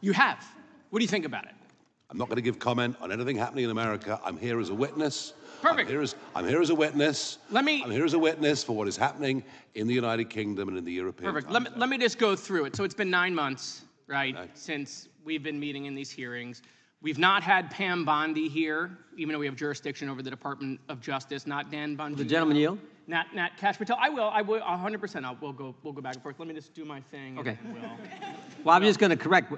You have. What do you think about it? I'm not going to give comment on anything happening in America. I'm here as a witness. Perfect. I'm here as a witness. I'm here as a witness for what is happening in the United Kingdom and in the European. Perfect. Let me just go through it. So it's been 9 months, right, since we've been meeting in these hearings. We've not had Pam Bondi here, even though we have jurisdiction over the Department of Justice. Not Dan Bondi. The gentleman yield. Not Kash Patel. I will 100%. We'll go back and forth. Let me just do my thing. Okay. And Well, I'm just going to correct.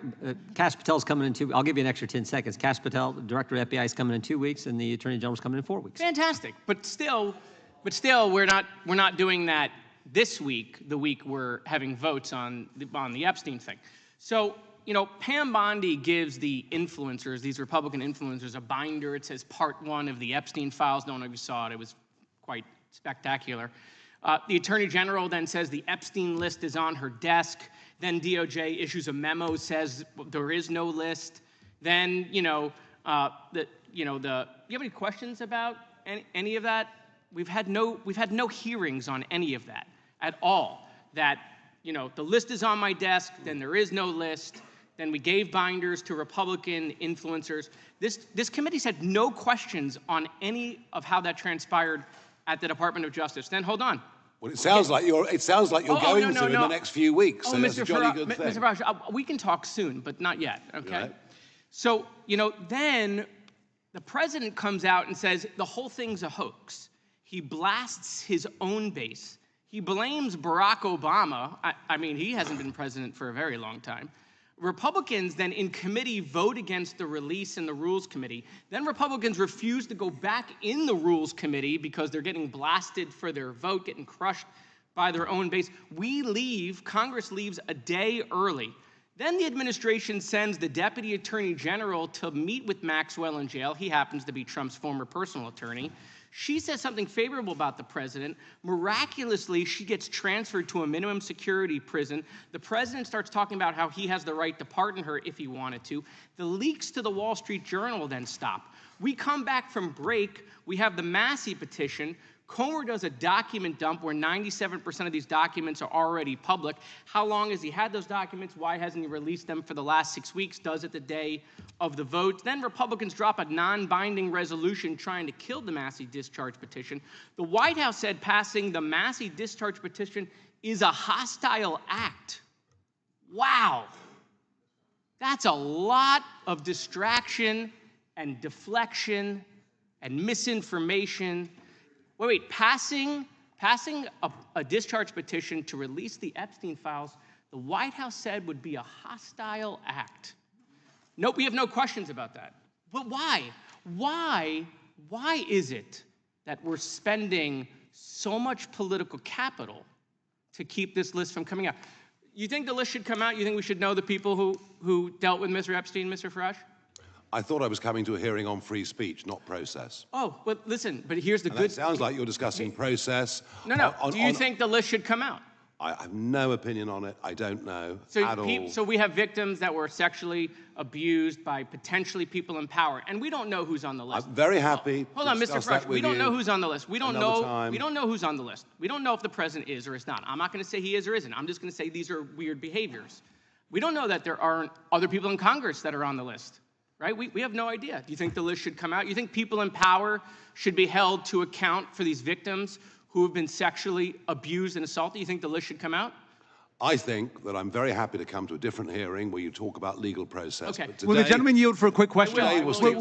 Kash Patel's coming in 2. I'll give you an extra 10 seconds. Kash Patel, the director of FBI, is coming in 2 weeks, and the Attorney General's coming in 4 weeks. Fantastic. But still, we're not doing that this week. The week we're having votes on the Epstein thing. So, you know, Pam Bondi gives the influencers, these Republican influencers, a binder. It says Part 1 of the Epstein files. No one of you saw it. It was quite spectacular. The Attorney General then says the Epstein list is on her desk. Then DOJ issues a memo, says there is no list. Then, you have any questions about any of that? We've had no hearings on any of that at all. That, the list is on my desk, then there is no list. Then we gave binders to Republican influencers. This committee's had no questions on any of how that transpired at the Department of Justice. Then hold on. Well, it sounds like you're going to in the next few weeks. So that's a jolly good thing. Mr. Farage, we can talk soon, but not yet. Okay. Right. So then the president comes out and says the whole thing's a hoax. He blasts his own base. He blames Barack Obama. I mean, he hasn't been president for a very long time. Republicans then in committee vote against the release in the Rules Committee. Then Republicans refuse to go back in the Rules Committee because they're getting blasted for their vote, getting crushed by their own base. Congress leaves a day early. Then the administration sends the Deputy Attorney General to meet with Maxwell in jail. He happens to be Trump's former personal attorney. She says something favorable about the president. Miraculously, she gets transferred to a minimum security prison. The president starts talking about how he has the right to pardon her if he wanted to. The leaks to the Wall Street Journal then stop. We come back from break. We have the Massey petition. Comer does a document dump where 97% of these documents are already public. How long has he had those documents? Why hasn't he released them for the last 6 weeks? Does it the day of the vote. Then Republicans drop a non-binding resolution trying to kill the Massey discharge petition. The White House said passing the Massey discharge petition is a hostile act. Wow. That's a lot of distraction and deflection and misinformation. Wait, passing a discharge petition to release the Epstein files, the White House said would be a hostile act. Nope, we have no questions about that. But why? Why is it that we're spending so much political capital to keep this list from coming out? You think the list should come out? You think we should know the people who dealt with Mr. Epstein, Mr. Farage? I thought I was coming to a hearing on free speech, not process. Oh, but listen, but here's the good... It sounds like you're discussing process. No. Do you think the list should come out? I have no opinion on it. I don't know at all. So we have victims that were sexually abused by potentially people in power, and we don't know who's on the list. I'm very happy. Hold on, Mr. Farage. We don't know who's on the list. We don't know who's on the list. We don't know if the president is or is not. I'm not going to say he is or isn't. I'm just going to say these are weird behaviors. We don't know that there aren't other people in Congress that are on the list, right? We have no idea. Do you think the list should come out? You think people in power should be held to account for these victims who have been sexually abused and assaulted? You think the list should come out? I think that I'm very happy to come to a different hearing where you talk about legal process. Okay. But today, will the gentleman yield for a quick question?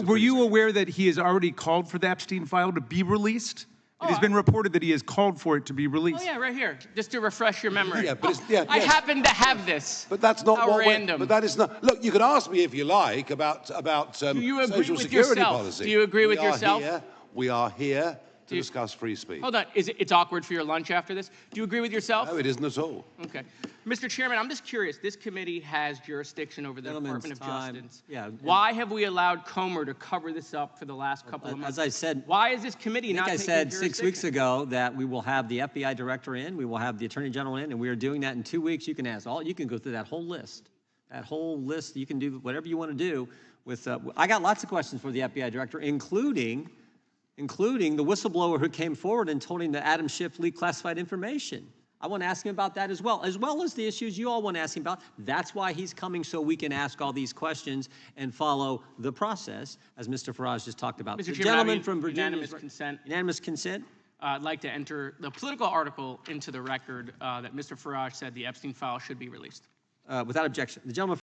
Were you aware that he has already called for the Epstein file to be released? It has been reported that he has called for it to be released. Oh yeah, right here, just to refresh your memory. Yeah, but I happen to have this. But that's not How random. But that is not. Look, you can ask me if you like about social security policy. Do you agree with yourself? We are here to discuss free speech. Hold on, it's awkward for your lunch after this? Do you agree with yourself? No, it isn't at all. Okay. Mr. Chairman, I'm just curious. This committee has jurisdiction over the Department of Justice. Yeah. Why have we allowed Comer to cover this up for the last couple of months? As I said, why is this committee not taking jurisdiction? I said 6 weeks ago that we will have the FBI director in, we will have the Attorney General in, and we are doing that in 2 weeks. You can you can go through that whole list. That whole list, you can do whatever you want to do with. I got lots of questions for the FBI director, including the whistleblower who came forward and told him that Adam Schiff leaked classified information. I want to ask him about that as well as the issues you all want to ask him about. That's why he's coming, so we can ask all these questions and follow the process, as Mr. Farage just talked about. Mr. The Chairman, gentleman from Virginia. Unanimous consent. Unanimous consent? I'd like to enter the political article into the record that Mr. Farage said the Epstein file should be released. Without objection. The gentleman